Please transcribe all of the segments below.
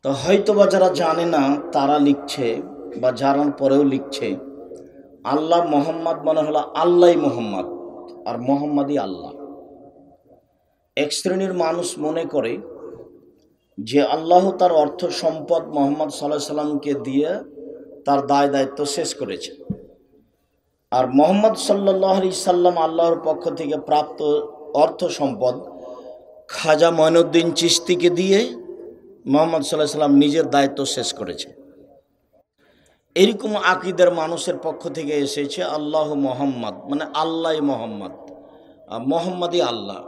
তো হয়তোবা যারা জানে না তারা লিখছে বা জানার পরেও লিখছে আল্লাহ মোহাম্মদ মানে হলো আল্লাহ মোহাম্মদ আর মোহাম্মদই আল্লাহ। এক শ্রেণীর মানুষ মনে করে যে আল্লাহ তার অর্থ সম্পদ মোহাম্মদ সাল্লাল্লাহু সাল্লামকে দিয়ে তার দায় দায়িত্ব শেষ করেছে, আর মোহাম্মদ সাল্লাল্লাহু আলাইহি সাল্লাম আল্লাহর পক্ষ থেকে প্রাপ্ত অর্থ সম্পদ খাজা মঈনুদ্দিন চিশতিকে দিয়ে মোহাম্মদ সাল্লাল্লাহু সাল্লাম নিজের দায়িত্ব শেষ করেছে। এরকম আকিদের মানুষের পক্ষ থেকে এসেছে আল্লাহ মোহাম্মদ মানে আল্লাহ মোহাম্মদ, মোহাম্মদই আল্লাহ।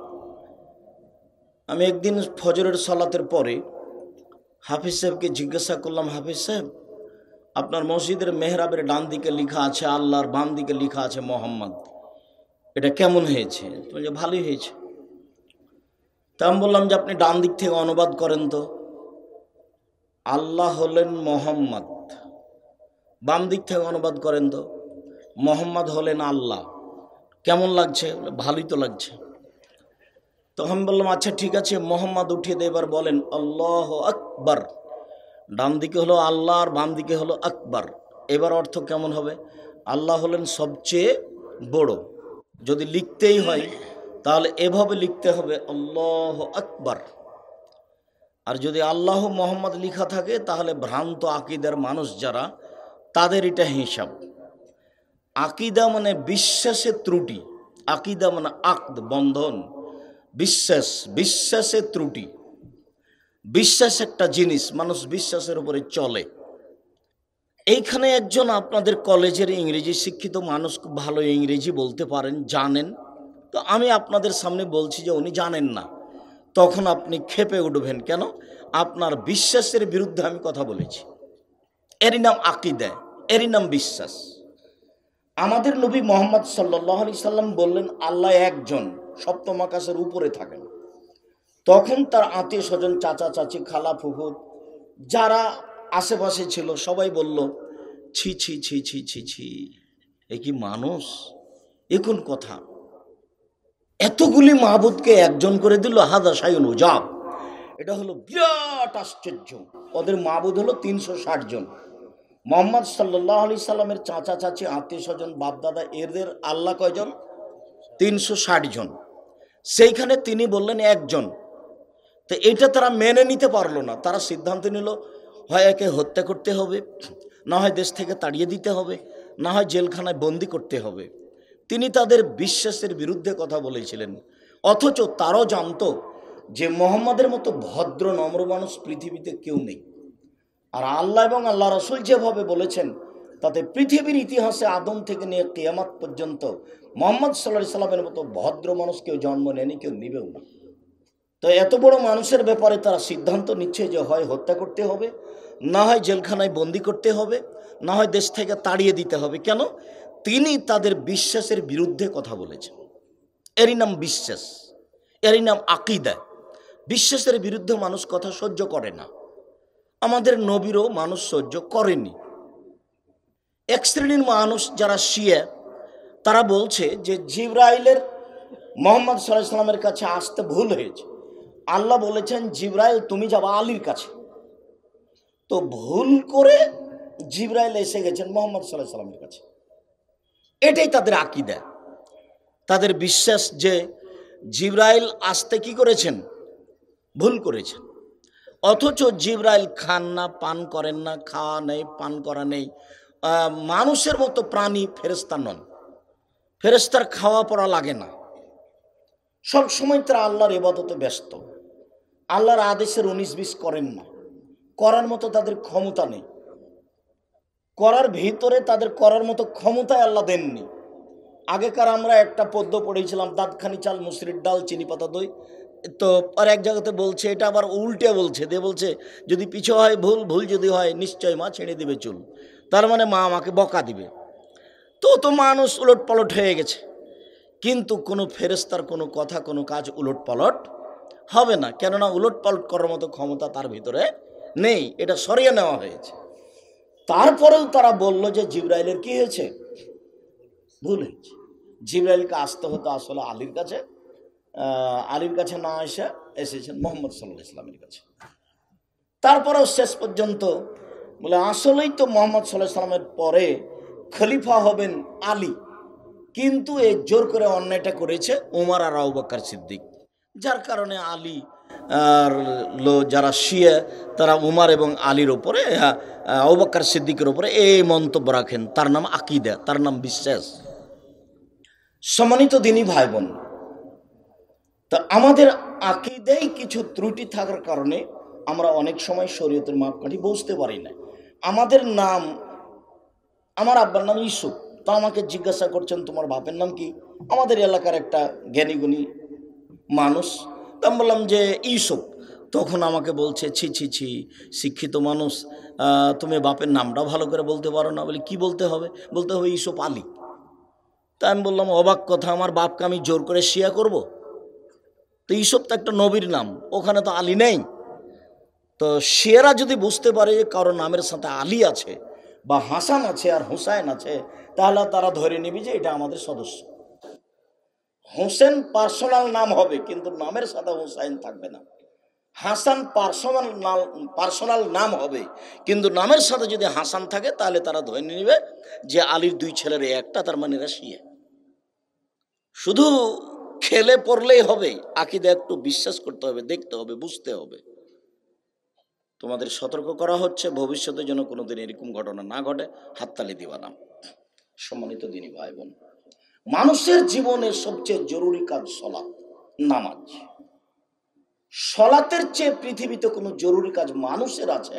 আমি একদিন ফজরের সালাতের পরে হাফিজ সাহেবকে জিজ্ঞাসা করলাম, হাফিজ সাহেব আপনার মসজিদের মেহরাবের ডান দিকে লেখা আছে আল্লাহর, বাম দিকে লেখা আছে মোহাম্মদ, এটা কেমন হয়েছে? যে ভালোই হয়েছে। তা আমি বললাম যে আপনি ডান দিক থেকে অনুবাদ করেন তো, আল্লাহ হলেন মোহাম্মদ, বাম দিক থেকে অনুবাদ করেন তো মোহাম্মদ হলেন আল্লাহ, কেমন লাগছে? ভালোই তো লাগছে। তখন বললাম আচ্ছা ঠিক আছে, মোহাম্মদ উঠিয়ে দিয়ে এবার বলেন আল্লাহ আকবার। ডান দিকে হলো আল্লাহ আর বাম দিকে হলো আকবার, এবার অর্থ কেমন হবে? আল্লাহ হলেন সবচেয়ে বড়, যদি লিখতেই হয় তাহলে এভাবে লিখতে হবে আল্লাহ আকবার। আর যদি আল্লাহ মোহাম্মদ লেখা থাকে তাহলে ভ্রান্ত আকিদার মানুষ যারা, তাদের এটা হিসাব। আকিদা মানে বিশ্বাসের ত্রুটি, আকিদা মানে আকদ বন্ধন, বিশ্বাস, বিশ্বাসের ত্রুটি। বিশ্বাস একটা জিনিস, মানুষ বিশ্বাসের উপরে চলে। এইখানে একজন আপনাদের কলেজের ইংরেজি শিক্ষিত মানুষ খুব ভালো ইংরেজি বলতে পারেন, জানেন, তো আমি আপনাদের সামনে বলছি যে উনি জানেন না, তখন আপনি ক্ষেপে উঠবেন কেন? আপনার বিশ্বাসের বিরুদ্ধে আমি কথা বলেছি। এরই নাম আকিদা, এরই নাম বিশ্বাস। আমাদের নবী মোহাম্মদ সাল্লাল্লাহু আলাইহি সাল্লাম বললেন আল্লাহ একজন, সপ্তম আকাশের উপরে থাকেন। তখন তার আত্মীয় স্বজন, চাচা চাচি, খালা ফুফু যারা আশেপাশে ছিল সবাই বলল ছি ছি ছি ছি ছি ছি, এ কি মানুষ, এ কোন কথা? এতগুলি মাহবুদকে একজন করে দিল, হাদা শাইউন উজাব, এটা হলো বিরাট আশ্চর্য। ওদের মাহবুদ হলো 360 জন। মোহাম্মদ সাল্লাল্লাহু আলাইহি সাল্লামের চাচা চাচি, আত্মীয় স্বজন, বাপদাদা, এদের আল্লাহ কয়জন? 360 জন। সেইখানে তিনি বললেন একজন। তো এটা তারা মেনে নিতে পারলো না। তারা সিদ্ধান্ত নিল হয় একে হত্যা করতে হবে, না হয় দেশ থেকে তাড়িয়ে দিতে হবে, না হয় জেলখানায় বন্দি করতে হবে। তিনি তাদের বিশ্বাসের বিরুদ্ধে কথা বলেছিলেন, অথচ তারাও জানতো যে মোহাম্মদের মতো ভদ্র নম্র মানুষ পৃথিবীতে কেউ নেই। আর আল্লাহ এবং আল্লাহ রসুল যেভাবে বলেছেন তাতে পৃথিবীর ইতিহাসে আদম থেকে নিয়ে কিয়ামত পর্যন্ত মোহাম্মদ সাল্লাল্লাহু আলাইহি সাল্লামের মতো ভদ্র মানুষ কেউ জন্ম নেয়নি, কেউ নিবেও না। তো এত বড় মানুষের ব্যাপারে তারা সিদ্ধান্ত নিচ্ছে যে হয় হত্যা করতে হবে, না হয় জেলখানায় বন্দি করতে হবে, না হয় দেশ থেকে তাড়িয়ে দিতে হবে। কেন? তিনি তাদের বিশ্বাসের বিরুদ্ধে কথা বলেছেন। এরই নাম বিশ্বাস, এরই নাম আকিদা। বিশ্বাসের বিরুদ্ধে মানুষ কথা সহ্য করে না। আমাদের নবীরও মানুষ সহ্য করেনি। এক শ্রেণীর মানুষ যারা শিয়া, তারা বলছে যে জিবরাইলের মোহাম্মদ সাল্লাল্লাহু আলাইহি সাল্লামের কাছে আসতে ভুল হয়েছে। আল্লাহ বলেছেন জিবরাইল তুমি যাবা আলীর কাছে, তো ভুল করে জিবরাইল এসে গেছেন মোহাম্মদ সাল্লাল্লাহু আলাইহি সাল্লামের কাছে। এটাই তাদের আকীদা, তাদের বিশ্বাস যে জিবরাইল আসতে কি করেছেন? ভুল করেছেন। অথচ জিবরাইল খান না, পান করেন না, খাওয়া নেই, পান করা নেই। মানুষের মতো প্রাণী, ফেরেশতা নন। ফেরেশতার খাওয়া পড়া লাগে না, সব সময় তারা আল্লাহর ইবাদতে ব্যস্ত। আল্লাহর আদেশের 19-20 করেন না, করার মতো তাদের ক্ষমতা নেই, করার ভিতরে তাদের করার মতো ক্ষমতায় আল্লাহ দেননি। আগেকার আমরা একটা পদ্য পড়েছিলাম, দাঁতখানি চাল, মুসরির ডাল, চিনি পাতা দই। তো আর এক জায়গাতে বলছে, এটা আবার উল্টে বলছে, দিয়ে বলছে যদি পিছু হয় ভুল, ভুল যদি হয় নিশ্চয় মা ছেড়ে দিবে চুল। তার মানে মা আমাকে বকা দিবে। তো মানুষ উলট পালট হয়ে গেছে। কিন্তু কোনো ফেরেশতার কোনো কথা, কোনো কাজ উলট পালট হবে না, কেননা উলট পালট করার মতো ক্ষমতা তার ভিতরে নেই, এটা সরিয়ে নেওয়া হয়েছে। তারপরেও তারা বলল যে জিবরাইলের কি হয়েছে? ভুল হয়েছে। জিবরাইলকে আসতে হতো আসলে আলীর কাছে, আলীর কাছে না এসেছেন মোহাম্মদ সাল্লাল্লাহু আলাইহি সাল্লামের কাছে। তারপরেও শেষ পর্যন্ত বলে আসলেই তো মোহাম্মদ সাল্লাল্লাহু আলাইহি সাল্লামের পরে খলিফা হবেন আলী, কিন্তু এই জোর করে অন্যায়টা করেছে উমর আর আবু বকর সিদ্দিক, যার কারণে আলী আর যারা শিয়া তারা উমর এবং আলীর ওপরে আবু বকর সিদ্দিকের ওপরে এই মন্তব্য রাখেন। তার নাম আকীদা, তার নাম বিশ্বাস। সম্মানিত দিনী ভাই বোন, তা আমাদের আকীদায় কিছু ত্রুটি থাকার কারণে আমরা অনেক সময় শরীয়তের মাপকাঠি বুঝতে পারি না। আমাদের নাম, আমার আব্বার নাম ইউসুফ, তা আমাকে জিজ্ঞাসা করছেন তোমার বাপের নাম কি? আমাদের এলাকার একটা জ্ঞানীগুণী মানুষ, তা আমি বললাম যে ইউসুফ। তখন আমাকে বলছে ছি ছি ছি, শিক্ষিত মানুষ, তুমি বাপের নামটা ভালো করে বলতে পারো না। বলি কি বলতে হবে? বলতে হবে ইউসুফ আলী। তা আমি বললাম অবাক কথা, আমার বাপকে আমি জোর করে শিয়া করব? তো ইউসুফ তো একটা নবীর নাম, ওখানে তো আলী নেই। তো শিয়ারা যদি বুঝতে পারে যে কারো নামের সাথে আলী আছে বা হাসান আছে আর হুসাইন আছে, তাহলে তারা ধরে নেবে যে এটা আমাদের সদস্য। হোসেন পার্সোনাল নাম হবে, কিন্তু নামের সাথে হুসাইন থাকবে না। হাসান পার্সোনাল নাম হবে, কিন্তু নামের সাথে যদি হাসান থাকে তাহলে তারা ধরে নেবে যে আলীর দুই ছেলের একটা, তার মানে এরা শিয়া। শুধু খেলে পড়লেই হবে, আকীদা একটু বিশ্বাস করতে হবে, দেখতে হবে, বুঝতে হবে। তোমাদের সতর্ক করা হচ্ছে ভবিষ্যতে যেন কোনোদিন এরকম ঘটনা না ঘটে, হাততালি দিবা না। সম্মানিত দিনী ভাই বোন, মানুষের জীবনের সবচেয়ে জরুরি কাজ সলাত, নামাজ। সলাতের চেয়ে পৃথিবীতে কোনো জরুরি কাজ মানুষের আছে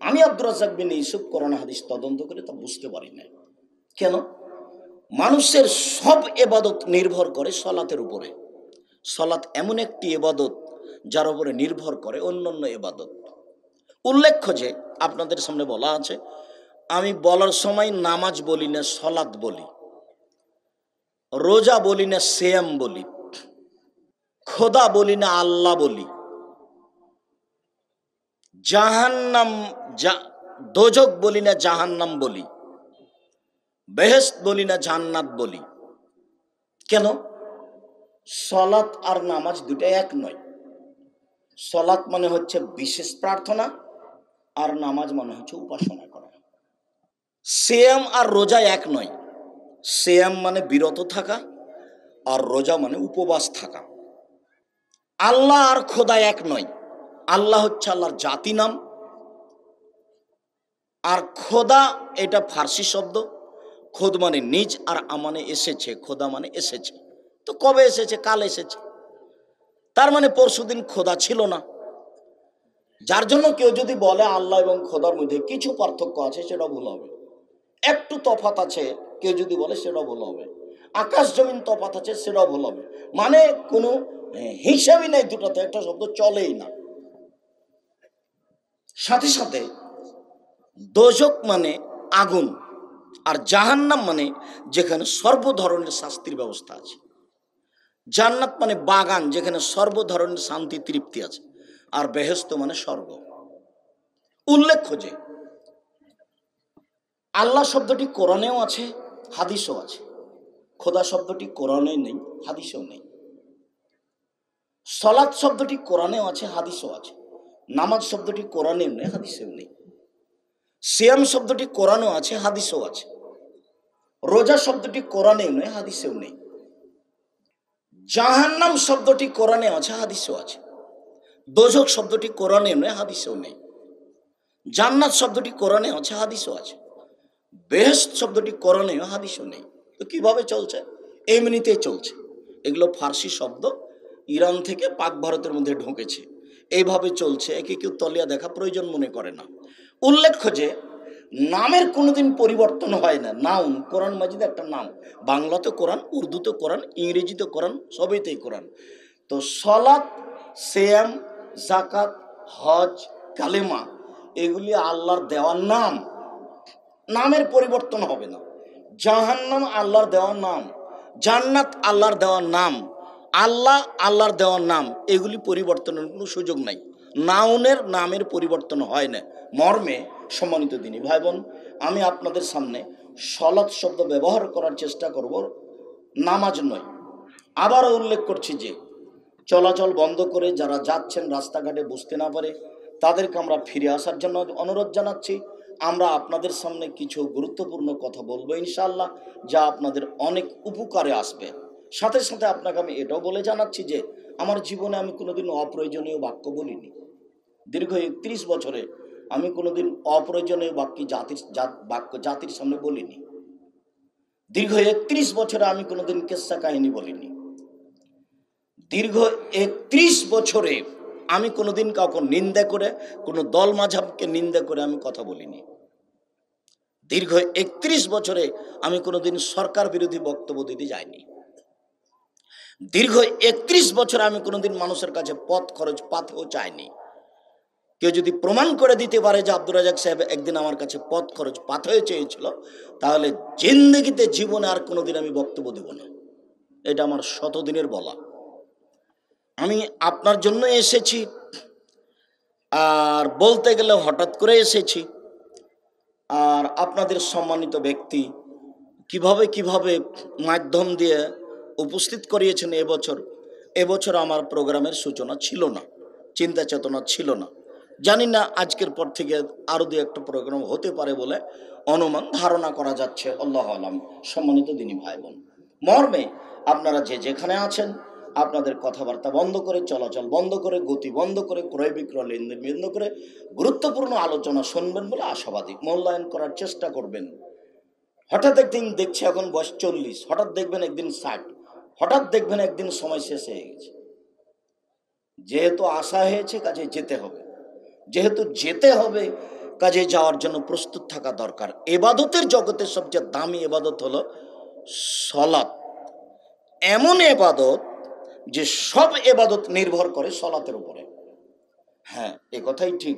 আমি আব্দুর রাজ্জাক বিন ইউসুফ কোরআন হাদিস তদন্ত করে তা বুঝতে পারি না। কেন? মানুষের সব ইবাদত নির্ভর করে সলাতের উপরে। সলাত এমন একটি ইবাদত যার উপরে নির্ভর করে অন্যান্য ইবাদত। উল্লেখ্য যে আপনাদের সামনে বলা আছে, আমি বলার সময় নামাজ বলি না, সলাত বলি, রোজা বলি না, সিয়াম বলি, খোদা বলি না, আল্লাহ বলি, জাহান্নাম দোজক বলি না, জাহান্নাম বলি, বেহেশত বলি না, জান্নাত বলি। কেন? সলাত আর নামাজ দুটো এক নয়। সলাত মানে হচ্ছে বিশেষ প্রার্থনা, আর নামাজ মানে হচ্ছে উপাসনা করা। সিয়াম আর রোজা এক নয়। সিয়াম মানে বিরত থাকা, আর রোজা মানে উপবাস থাকা। আল্লাহ আর খোদা এক নয়। আল্লাহ হচ্ছে আল্লাহর জাতি নাম, আর খোদা এটা ফার্সি শব্দ। খোদ মানে নিজ, আর মানে এসেছে, খোদা মানে এসেছে। তো কবে এসেছে? কাল এসেছে, তার মানে পরশুদিন খোদা ছিল না। যার জন্য কেউ যদি বলে আল্লাহ এবং খোদার মধ্যে কিছু পার্থক্য আছে, সেটা ভুল হবে। একটু তফাৎ আছে কেউ যদি বলে, সেটা ভুল হবে। আকাশ জমিন তফাৎ আছে, সেটাও ভুল হবে। মানে কোনো হিসাবই নেই, দুটাতে একটা শব্দ চলেই না। সাথে সাথে দোজক মানে আগুন, আর জাহান্নাম মানে যেখানে সর্ব ধরনের শাস্তির ব্যবস্থা আছে। জান্নাত মানে বাগান, যেখানে সর্ব ধরনের শান্তি তৃপ্তি আছে। আর বেহেশত মানে স্বর্গ। উল্লেখ্য যে আল্লাহ শব্দটি কোরআনেও আছে, হাদিসও আছে। খোদা শব্দটি কোরআনে নেই, হাদিসেও নেই। সলাত শব্দটি কোরআনেও আছে, হাদিসও আছে। নামাজ শব্দটি কোরআনেও নেই, হাদিসেও নেই। সিয়াম শব্দটি কোরআনেও আছে, হাদিসেও আছে। রোজা শব্দটি কোরআনেও নেই, হাদিসেও নেই। জাহান্নাম শব্দটি কোরআনে আছে, হাদিসেও আছে। দোজক শব্দটি কোরআনেও নেই, হাদিসেও নেই। জান্নাত শব্দটি কোরআনে আছে, হাদিসও আছে। বেহেশত শব্দটি কোরআনেও, হাদিসও নেই। তো কিভাবে চলছে? এমনিতেই চলছে। এগুলো ফার্সি শব্দ, ইরান থেকে পাক ভারতের মধ্যে ঢুকেছে, এইভাবে চলছে। একে কেউ তলিয়া দেখা প্রয়োজন মনে করে না। উল্লেখ্য যে নামের কোনোদিন পরিবর্তন হয় না। নাউন, কোরআন মাজিদ একটা নাম। বাংলাতে কোরআন, উর্দুতে কোরআন, ইংরেজিতে কোরআন, সবইতেই কোরআন। তো সলাত, সিয়াম, যাকাত, হজ, কালেমা, এগুলি আল্লাহর দেওয়ার নাম। নামের পরিবর্তন হবে না। জাহান্নাম আল্লাহর দেওয়ার নাম, জান্নাত আল্লাহর দেওয়ার নাম, আল্লাহ আল্লাহর দেওয়ার নাম। এগুলি পরিবর্তনের কোনো সুযোগ নাই। নাউনের নামের পরিবর্তন হয় না। মর্মে সম্মানিত দিনী ভাই বোন, আমি আপনাদের সামনে সলাত শব্দ ব্যবহার করার চেষ্টা করব, নামাজ নয়। আবারও উল্লেখ করছি যে চলাচল বন্ধ করে যারা যাচ্ছেন রাস্তাঘাটে বুঝতে না পারে, তাদেরকে আমরা ফিরে আসার জন্য অনুরোধ জানাচ্ছি। আমরা আপনাদের সামনে কিছু গুরুত্বপূর্ণ কথা বলবো ইনশাআল্লাহ, যা আপনাদের অনেক উপকারে আসবে। সাথে সাথে আপনাকে আমি এটাও বলে জানাচ্ছি যে আমার জীবনে আমি কোনোদিন অপ্রয়োজনীয় বাক্য বলিনি। দীর্ঘ 31 বছরে আমি কোনোদিন অপ্রয়োজনীয় বাক্য জাতির সামনে বলিনি। দীর্ঘ 31 বছরে আমি কোনোদিন কেচ্ছা কাহিনী বলিনি। দীর্ঘ 31 বছরে আমি কোনোদিন কাউকে নিন্দা করে, কোনো দল মাঝাবকে নিন্দা করে আমি কথা বলিনি। দীর্ঘ 31 বছরে আমি কোনোদিন সরকার বিরোধী বক্তব্য দিতে যাইনি। দীর্ঘ 31 বছরে আমি কোনোদিন মানুষের কাছে পথ খরচ পাতেও চাইনি। কেউ যদি প্রমাণ করে দিতে পারে যে আব্দুর রাজ্জাক সাহেব একদিন আমার কাছে পথ খরচ পাথেও চেয়েছিল, তাহলে জিন্দেগিতে জীবনে আর কোনোদিন আমি বক্তব্য দেব না। এটা আমার শতদিনের বলা। আমি আপনার জন্য এসেছি, আর বলতে গেলে হঠাৎ করে এসেছি। আর আপনাদের সম্মানিত ব্যক্তি কিভাবে কিভাবে মাধ্যম দিয়ে উপস্থিত করিয়েছেন এবছর আমার প্রোগ্রামের সূচনা ছিল না, চিন্তা চেতনা ছিল না। জানি না আজকের পর থেকে আরও দু একটা প্রোগ্রাম হতে পারে বলে অনুমান ধারণা করা যাচ্ছে। আল্লাহ আলাম। সম্মানিত দিনী ভাই বোন, মর্মে আপনারা যে যেখানে আছেন আপনাদের কথাবার্তা বন্ধ করে, চলাচল বন্ধ করে, গতি বন্ধ করে, ক্রয় বিক্রয় লেনদেন বন্ধ করে গুরুত্বপূর্ণ আলোচনা শুনবেন বলে আশাবাদী। মূল্যায়ন করার চেষ্টা করবেন। হঠাৎ একদিন দেখছি এখন বয়স 40, হঠাৎ দেখবেন একদিন 60, হঠাৎ দেখবেন একদিন সময় শেষ হয়ে গেছে। যেহেতু আশা হয়েছে কাজে যেতে হবে, যেহেতু যেতে হবে কাজে যাওয়ার জন্য প্রস্তুত থাকা দরকার। এবাদতের জগতের সবচেয়ে দামি এবাদত হলো সলাত। এমন এবাদত যে সব এবাদত নির্ভর করে সলাতের উপরে। হ্যাঁ, এ কথাই ঠিক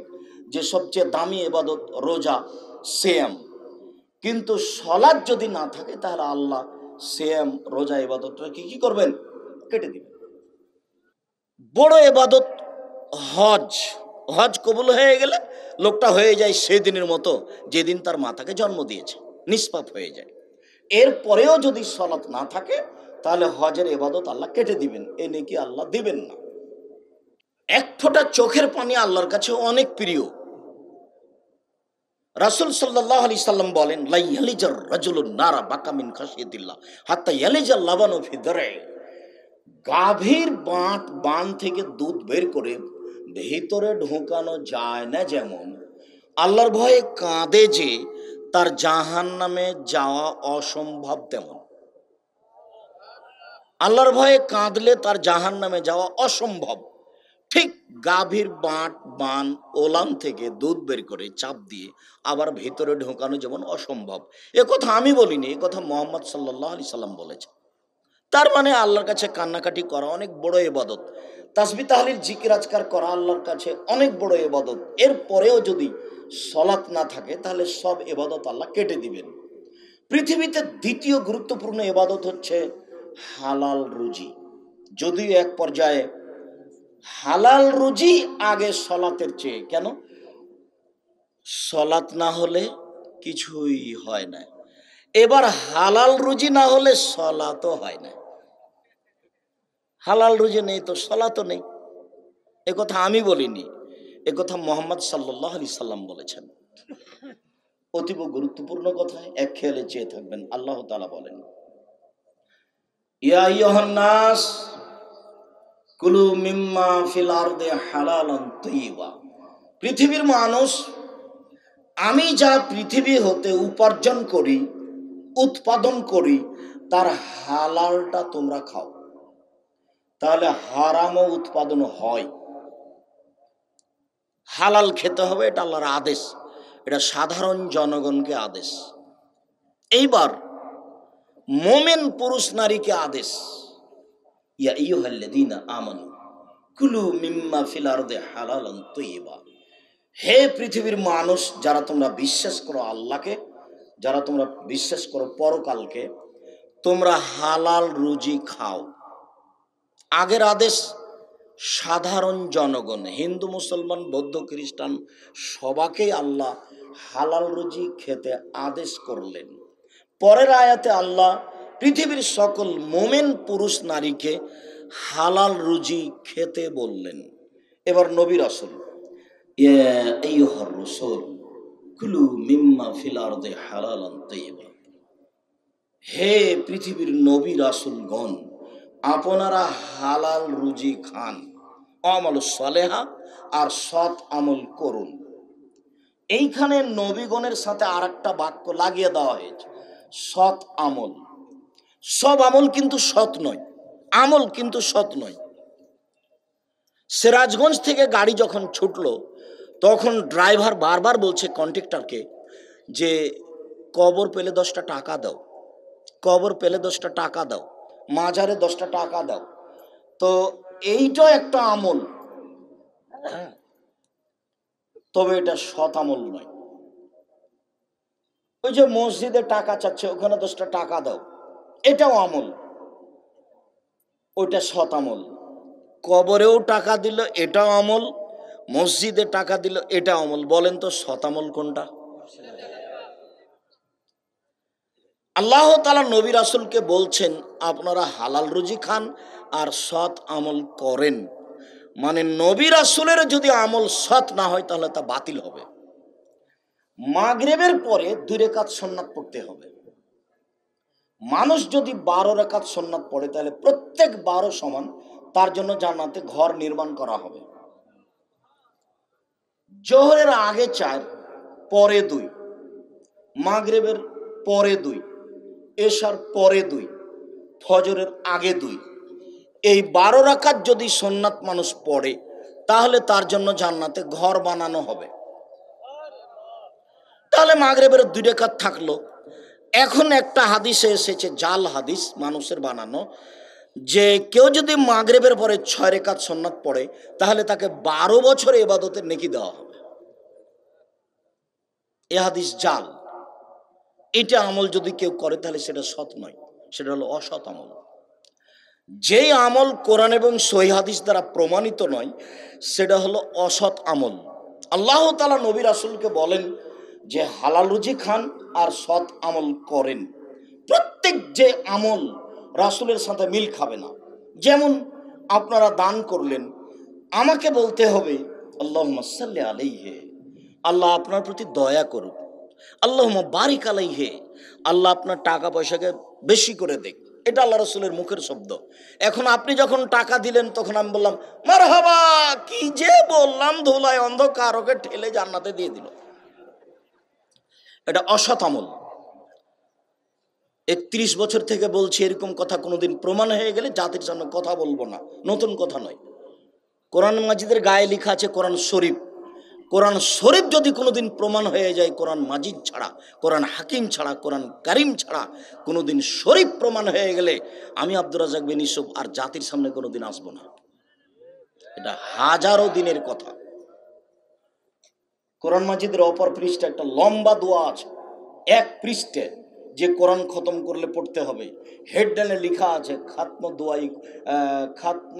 যে সবচেয়ে দামি এবাদত রোজা, সিয়াম। কিন্তু সলাত যদি না থাকে তাহলে আল্লাহ সিয়াম, রোজা এবাদতটা কি করবেন? কেটে দিবেন। বড় এবাদত হজ। হজ কবুল হয়ে গেলে লোকটা হয়ে যায় সেদিনের মতো যেদিন তার মাতাকে জন্ম দিয়েছে, নিষ্পাপ হয়ে যায়। এরপরেও যদি সলাত না থাকে তাহলে হজের ইবাদত আল্লাহ কেটে দিবেন, এ নেকি আল্লাহ দিবেন না। এক ফোঁটা চোখের পানি আল্লাহর কাছে অনেক প্রিয়। রাসূল সাল্লাল্লাহু আলাইহি সাল্লাম বলেন, লা ইয়ালিজার রাজুলুন নারা বাকা মিন খাশিয়াতিল্লাহ হাত্তা ইয়ালিজাল লাবানু ফি দারই। গাভীর বান থেকে দুধ বের করে ভিতরে ঢোকানো যায় না, যেমন আল্লাহর ভয়ে কাঁদে যে তার জাহান্নামে যাওয়া অসম্ভব, তেমন আল্লাহর ভয়ে কাঁদলে তার জাহান্নামে যাওয়া অসম্ভব। ঠিক গাভীর বান ওলান থেকে দুধ বের করে চাপ দিয়ে আবার ভিতরে ঢোকানো যেমন অসম্ভব। এ কথা আমি বলিনি, এ কথা মুহাম্মদ সাল্লাল্লাহু আলাইহি সাল্লাম বলেছে। তার মানে আল্লাহর কাছে কান্নাকাটি করা অনেক বড় ইবাদত। তাসবিহ তাহলিল জিকির আজকার করা আল্লাহর কাছে অনেক বড় ইবাদত। এরপরেও যদি সলাত না থাকে তাহলে সব ইবাদত আল্লাহ কেটে দিবেন। পৃথিবীতে দ্বিতীয় গুরুত্বপূর্ণ ইবাদত হচ্ছে হালাল রুজি। যদিও এক পর্যায়ে হালাল রুজি আগে সলাতের চেয়ে। কেন? সলাত না হলে কিছুই হয় না। এবার হালাল রুজি না হলে সলাতও হয় না। হালাল রুজি নেই তো সলাতও নেই। এ কথা আমি বলিনি, এ কথা মুহাম্মদ সাল্লাল্লাহু আলাইহি সাল্লাম বলেছেন। অতীব গুরুত্বপূর্ণ কথা, এক খেয়ালে চেয়ে থাকবেন। আল্লাহ তাআলা বলেন, ইয়া আইয়ুহান নাস কুলু মিম্মা ফিল আরদি হালালান তাইয়্যিবা। পৃথিবীর মানুষ, আমি যা পৃথিবী হতে উপার্জন করি, উৎপাদন করি, তার হালালটা তোমরা খাও। তাহলে হারামও উৎপাদন হয়। হালাল খেতে হবে, এটা আল্লাহর আদেশ, এটা সাধারণ জনগণকে আদেশ। এইবার মোমেন পুরুষ নারীকে আদেশ, ইয়া আইয়ুহাল্লাযীনা আমানু কুলু মিম্মা ফিল আরদি হালালান তাইয়্যিবা। হে পৃথিবীর মানুষ, যারা তোমরা বিশ্বাস করো আল্লাহকে, যারা তোমরা বিশ্বাস করো পরকালকে, তোমরা হালাল রুজি খাও। আগের আদেশ সাধারণ জনগণ, হিন্দু, মুসলমান, বৌদ্ধ, খ্রিস্টান সবাকেই আল্লাহ হালাল রুজি খেতে আদেশ করলেন। পরের আয়াতে আল্লাহ পৃথিবীর সকল মোমেন পুরুষ নারীকে হালাল রুজি খেতে বললেন। এবার নবী রাসূল ইয়া আইয়ুহার রাসূল কুলু মিম্মা ফিল আরদি হালালান তাইয়্যিবা। হে পৃথিবীর নবী রাসূলগণ, আপনারা হালাল রুজি খান, আমল সালেহা আর সৎ আমল করুন। এইখানে নবীগণের সাথে আর একটা বাক্য লাগিয়ে দেওয়া হয়েছে, সৎ আমল। সব আমল কিন্তু সৎ নয়, আমল কিন্তু সৎ নয়। সিরাজগঞ্জ থেকে গাড়ি যখন ছুটলো তখন ড্রাইভার বারবার বলছে কন্ট্রাক্টরকে যে কবর পেলে 10টা টাকা দাও, কবর পেলে 10টা টাকা দাও, মাজারে 10টা টাকা দাও। তো এইটা একটা আমল, তবে এটা সৎ আমল নয়। ওই যে মসজিদে টাকা চাচ্ছে, ওখানে 10টা টাকা দাও, এটাও আমল, ওইটা সৎ আমল। কবরেও টাকা দিল, এটাও আমল, মসজিদে টাকা দিল, এটা আমল। বলেন তো সৎ আমল কোনটা? আল্লাহ তাআলা নবী রাসূলকে বলছেন আপনারা হালাল রুজি খান আর সৎ আমল করেন। মানে নবী রাসূলের যদি আমল সৎ না হয় তাহলে তা বাতিল হবে। মাগরিবের পরে 2 রাকাত সুন্নাত পড়তে হবে। মানুষ যদি 12 রাকাত সুন্নাত পড়ে তাহলে প্রত্যেক 12 সমান তার জন্য জান্নাতে ঘর নির্মাণ করা হবে। জোহরের আগে 4, পরে 2, মাগরিবের পরে 2, এশার পরে 2, ফজরের আগে 2, এই 12 রাকাত যদি সুন্নাত মানুষ পড়ে তাহলে তার জন্য জান্নাতে ঘর বানানো হবে। তাহলে মাগরিবের 2 রাকাত থাকলো। এখন একটা হাদিসে এসেছে, জাল হাদিস মানুষের বানানো, যে কেউ যদি মাগরিবের পরে 6 রাকাত সুন্নাত পড়ে তাহলে তাকে 12 বছর ইবাদতের নেকি দেওয়া হবে। এ হাদিস জাল। এটা আমল যদি কেউ করে তাহলে সেটা সৎ নয়, সেটা হলো অসৎ আমল। যেই আমল কোরআন এবং সহিহ হাদিস দ্বারা প্রমাণিত নয় সেটা হলো অসৎ আমল। আল্লাহ তাআলা নবী রাসূলকে বলেন যে হালাল রুজি খান আর সৎ আমল করেন। প্রত্যেক যে আমল রাসূলের সাথে মিল খাবে না। যেমন আপনারা দান করলেন, আমাকে বলতে হবে আল্লাহুম্মা সাল্লি আলাইহি, আল্লাহ আপনার প্রতি দয়া করুক। আল্লাহুম্মা বারিক আলাইহি, আল্লাহ আপনার টাকা পয়সাকে বেশি করে দেখ। এটা আল্লাহ রাসূলের মুখের শব্দ। এখন আপনি যখন টাকা দিলেন তখন আমি বললাম মারহাবা, কি যে বললাম, ধুলায় অন্ধকার ওকে ঠেলে জান্নাতে দিয়ে দিল। এটা অসৎ আমল। 31 বছর থেকে বলছি, এরকম কথা কোনোদিন প্রমাণ হয়ে গেলে জাতির সামনে কথা বলবো না, নতুন কথা নয়। কোরআন মাজিদের গায়ে লেখা আছে কোরআন শরীফ। কোরআন শরীফ যদি কোনোদিন প্রমাণ হয়ে যায় কোরআন মাজিদ ছাড়া, কোরআন হাকিম ছাড়া, কোরআন কারিম ছাড়া কোনোদিন শরীফ প্রমাণ হয়ে গেলে আমি আব্দুর রাজ্জাক বিন ইউসুফ আর জাতির সামনে কোনোদিন আসবো না। এটা হাজারো দিনের কথা। কোরআন মাজিদের অপর পৃষ্ঠে একটা লম্বা দোয়া আছে, 1 পৃষ্ঠে, যে কোরআন খতম করলে পড়তে হবে। হেডলাইনে লেখা আছে খাতম দোয়াই, খাতম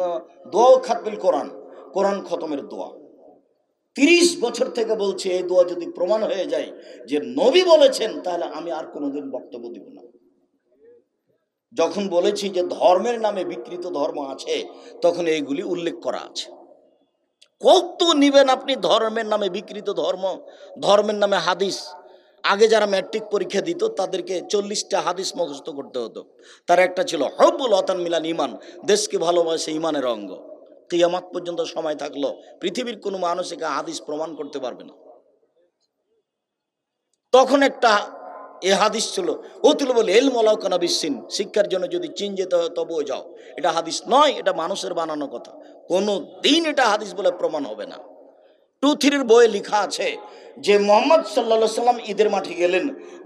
দোয়া খাতমিল কোরআন, কোরআন খতমের দোয়া। 30 বছর থেকে বলছি এই দোয়া যদি প্রমাণ হয়ে যায় যে নবী বলেছেন তাহলে আমি আর কোনোদিন বক্তব্য দিব না। যখন বলেছি যে ধর্মের নামে বিকৃত ধর্ম আছে তখন এইগুলি উল্লেখ করা আছে। কত নিবেন আপনি ধর্মের নামে বিকৃত ধর্ম, ধর্মের নামে হাদিস। আগে যারা ম্যাট্রিক পরীক্ষা দিত তাদেরকে 40টা হাদিস মুখস্থ করতে হতো। তার একটা ছিল হব্বুল ওয়াতান মিলাল ঈমান, দেশকে ভালোবাসে ঈমানের অঙ্গ। কিয়ামত পর্যন্ত সময় থাকলো পৃথিবীর কোনো মানুষ একে হাদিস প্রমাণ করতে পারবে না। তখন একটা এ হাদিস ছিল ওতুল বলে ইলম ওয়ালাউ কানা বিসসিন, শিক্ষার জন্য যদি চীন যেতে হয় তবুও যাও। এটা হাদিস নয়, এটা মানুষের বানানো কথা। কোনো দিন এটা হাদিস বলে প্রমাণ হবে না। 2-3 বইয়ে লেখা আছে যে মুহাম্মদ সাল্লাল্লাহু আলাইহি সাল্লাম ঈদের মাঠে গেলেন,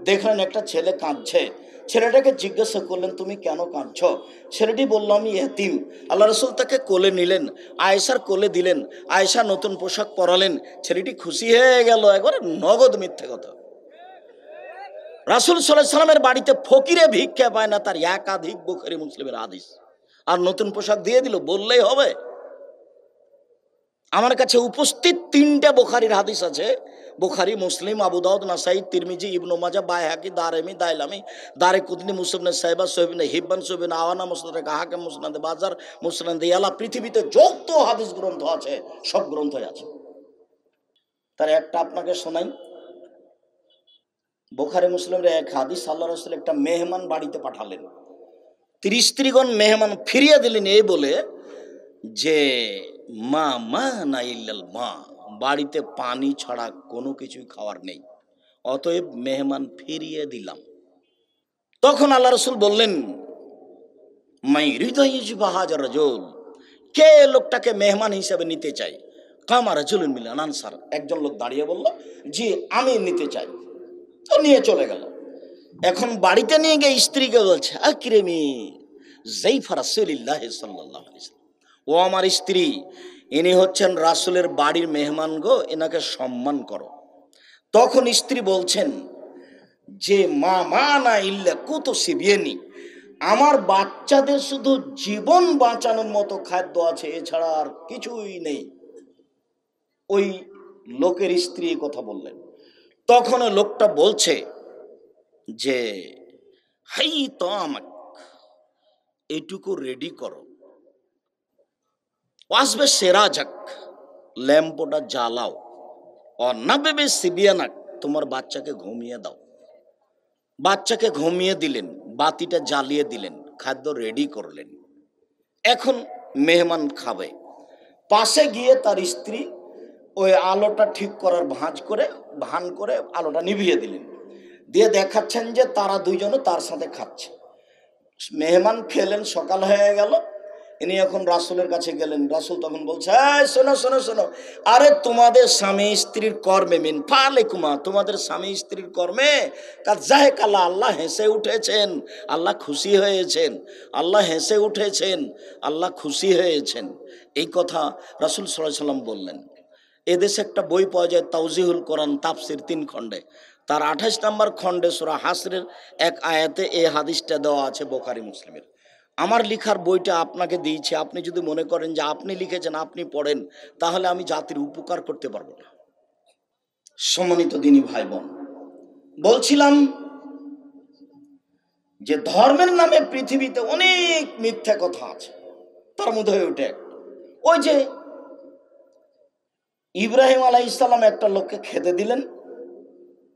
দেখলেন একটা ছেলে কাঁদছে। ছেলেটাকে জিজ্ঞাসা করলেন তুমি কেন কাঁদছো? ছেলেটি বলল আমি এতিম। আল্লাহ রাসূল তাকে কোলে নিলেন, আয়েশার কোলে দিলেন, আয়েশা নতুন পোশাক পরালেন। ছেলেটি খুশি হয়ে গেল, একবারে নগদ মিথ্যে কথা। রাসূল সাল্লাল্লাহু আলাইহি সাল্লামের বাড়িতে ফকিরে ভিক্ষা পায় না, তার একাধিক বুখারী মুসলিমের হাদিস। আর নতুন পোশাক দিয়ে দিল বললেই হবে? আমার কাছে উপস্থিত 3টা বুখারীর হাদিস আছে, বুখারী, মুসলিম, আবু দাউদ, নাসাই, তিরমিজি, ইবনে মাজাহ, বাইহাকি, দারমি, দাইলামি, দারিকুতনি, মুসনাদ সাহিবা, সহিহ ইবনে হিব্বান, সহিহ ইবনে আওয়ানা, মুসনাদ হাকিম, মুসনাদ বাজার, মুসনাদ ইয়ালা, পৃথিবীতে যত হাদিস গ্রন্থ আছে সব গ্রন্থই আছে। তার একটা আপনাকে শোনাই। বুখারী মুসলিমের এক হাদিস, আল্লাহ রাসূল একটা মেহমান বাড়িতে পাঠালেন, স্ত্রীগণ মেহমান ফিরিয়ে দিলেন এই বলে যে মা মা না ইল্লাল মা, বাড়িতে পানি ছাড়া কোনো কিছুই খাওয়ার নেই, অতএব মেহমান ফিরিয়ে দিলাম। তখন আল্লাহ রাসূল বললেন, মাই হৃদয় বাহাজার রাজুল, কে লোকটাকে মেহমান হিসেবে নিতে চাই? কামা রাজুলুন মিনাল আনসার, একজন লোক দাঁড়িয়ে বলল, জি আমি নিতে চাই। তো নিয়ে চলে গেল। এখন বাড়িতে নিয়ে গিয়ে স্ত্রীকে বলছে, আকরিমি যাইফা রাসূলিল্লাহ সাল্লাল্লাহু আলাইহি ওয়াসাল্লাম, ও আমার স্ত্রী, ইনি হচ্ছেন রাসূলের বাড়ির মেহমান গো, এনাকে সম্মান করো। তখন স্ত্রী বলছেন যে মা মা না ইল্লা কুতু সিবিয়ানি, আমার বাচ্চাদের শুধু জীবন বাঁচানোর মতো খাদ্য আছে, এছাড়া আর কিছুই নেই। ওই লোকের স্ত্রী কথা বললেন। তখন লোকটা বলছে যে হাই তো আমাক, এইটুকু রেডি করো, আসবে সেরা যাক, ল্যাম্পটা জ্বালাও, অন্নাবে সিবিয়ানাক, তোমার বাচ্চাকে ঘুমিয়ে দাও। বাচ্চাকে ঘুমিয়ে দিলেন, বাতিটা জ্বালিয়ে দিলেন, খাদ্য রেডি করলেন। এখন মেহমান খাবে, পাশে গিয়ে তার স্ত্রী ওই আলোটা ঠিক করার ভান করে আলোটা নিভিয়ে দিলেন, দিয়ে দেখাচ্ছেন যে তারা দুইজনও তার সাথে খাচ্ছে। মেহমান খেলেন, সকাল হয়ে গেল, ইনি এখন রাসূলের কাছে গেলেন। রাসূল তখন বলছে, শোনো শোনো শোনো, আরে তোমাদের স্বামী স্ত্রীর কর্মে মিন ফালেকুমা, তোমাদের স্বামী স্ত্রীর কর্মে কাজ্জাহেকাল্লাহ, আল্লাহ হেসে উঠেছেন, আল্লাহ খুশি হয়েছেন, আল্লাহ হেসে উঠেছেন, আল্লাহ খুশি হয়েছেন। এই কথা রাসূল সাল্লাল্লাহু আলাইহি ওয়াসাল্লাম বললেন। এদেশে একটা বই পাওয়া যায়, তাওজিহুল কোরআন তাফসির 3 খণ্ডে, তার 28 নম্বর খণ্ডে সূরা হাসরের এক আয়াতে এই হাদিসটা দেওয়া আছে বুখারী মুসলিমের। আমার লেখার বইটা আপনাকে দিয়েছি, আপনি যদি মনে করেন যে আপনি লিখেছেন আপনি পড়েন, তাহলে আমি জাতির উপকার করতে পারবো না। সম্মানিত দিনী ভাই বোন, বলছিলাম যে ধর্মের নামে পৃথিবীতে অনেক মিথ্যা কথা আছে, তার মধ্যে ওইটা ওই যে ইব্রাহিম আলাইহিস সালাম একটা লোককে খেতে দিলেন,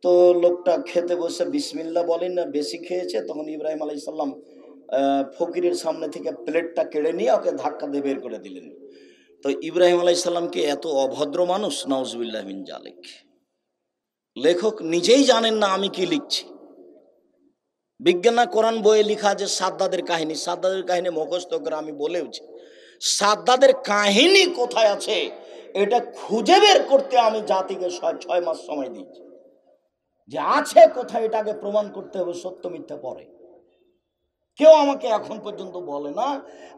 তো লোকটা খেতে বসে বিসমিল্লাহ বলেন না, বেশি খেয়েছে। তখন ইব্রাহিম আলাইহিস সালাম ফকিরের সামনে থেকে প্লেটটা কেড়ে নিয়ে ওকে ধাক্কা দিয়ে বের করে দিলেন। তো ইব্রাহিম আলাইহিস সালাম কি এত অভদ্র মানুষ? নাউজুবিল্লাহ মিন জালিক। লেখক নিজেই জানেন না আমি কি লিখছি। বিজ্ঞানা কোরআন বইয়ে লেখা যে সাদ্দাদের কাহিনী, সাদ্দাদের কাহিনী মুখস্থ করে আমি বলেওছি, সাদ্দাদের কাহিনী কোথায় আছে এটা খুঁজে বের করতে আমি জাতিকে 6 মাস সময় দিয়েছি। যে আছে কোথায় এটাকে প্রমাণ করতে হবে, সত্য মিথ্যা পরে। কেউ আমাকে এখন পর্যন্ত বলে না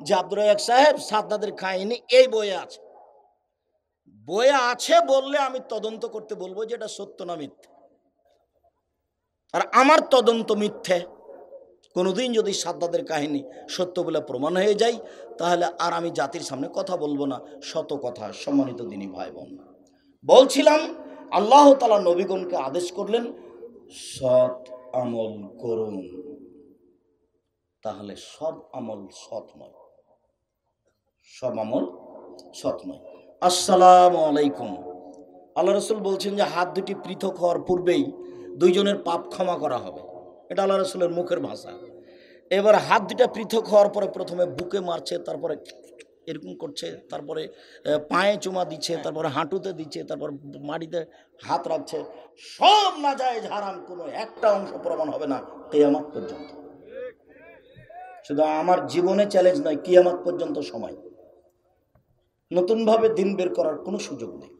যে আব্দুর রাজ্জাক সাহেব সাদ্দাদের কাহিনী এই বইয়ে আছে। বইয়ে আছে বললে আমি তদন্ত করতে বলবো যে এটা সত্য না মিথ্যে। আর আমার তদন্ত মিথ্যে। কোনোদিন যদি সাদ্দাদের কাহিনী সত্য বলে প্রমাণ হয়ে যায়, তাহলে আর আমি জাতির সামনে কথা বলবো না, শত কথা। সম্মানিত দিনী ভাই বোন, বলছিলাম আল্লাহ তাআলা নবীগণকে আদেশ করলেন সৎ আমল করুন, তাহলে সব আমল সৎ নয়, সব আমল সৎ নয়। আসসালামু আলাইকুম। আল্লাহ রাসূল বলছেন যে হাত দুটি পৃথক হওয়ার পূর্বেই দুইজনের পাপ ক্ষমা করা হবে, এটা আল্লাহ রাসূলের মুখের ভাষা। এবার হাত দুটা পৃথক হওয়ার পরে প্রথমে বুকে মারছে, তারপরে এরকম করছে, তারপরে পায়ে চুমা দিচ্ছে, তারপরে হাঁটুতে দিচ্ছে, তারপর মাটিতে হাত রাখছে। সব নাজায়েজ হারাম, কোনো একটা অংশ প্রমাণ হবে না কিয়ামত পর্যন্ত। শুধু আমার জীবনে চ্যালেঞ্জ নয়, কিয়ামত পর্যন্ত সময়, নতুনভাবে দিন বের করার কোনো সুযোগ নেই।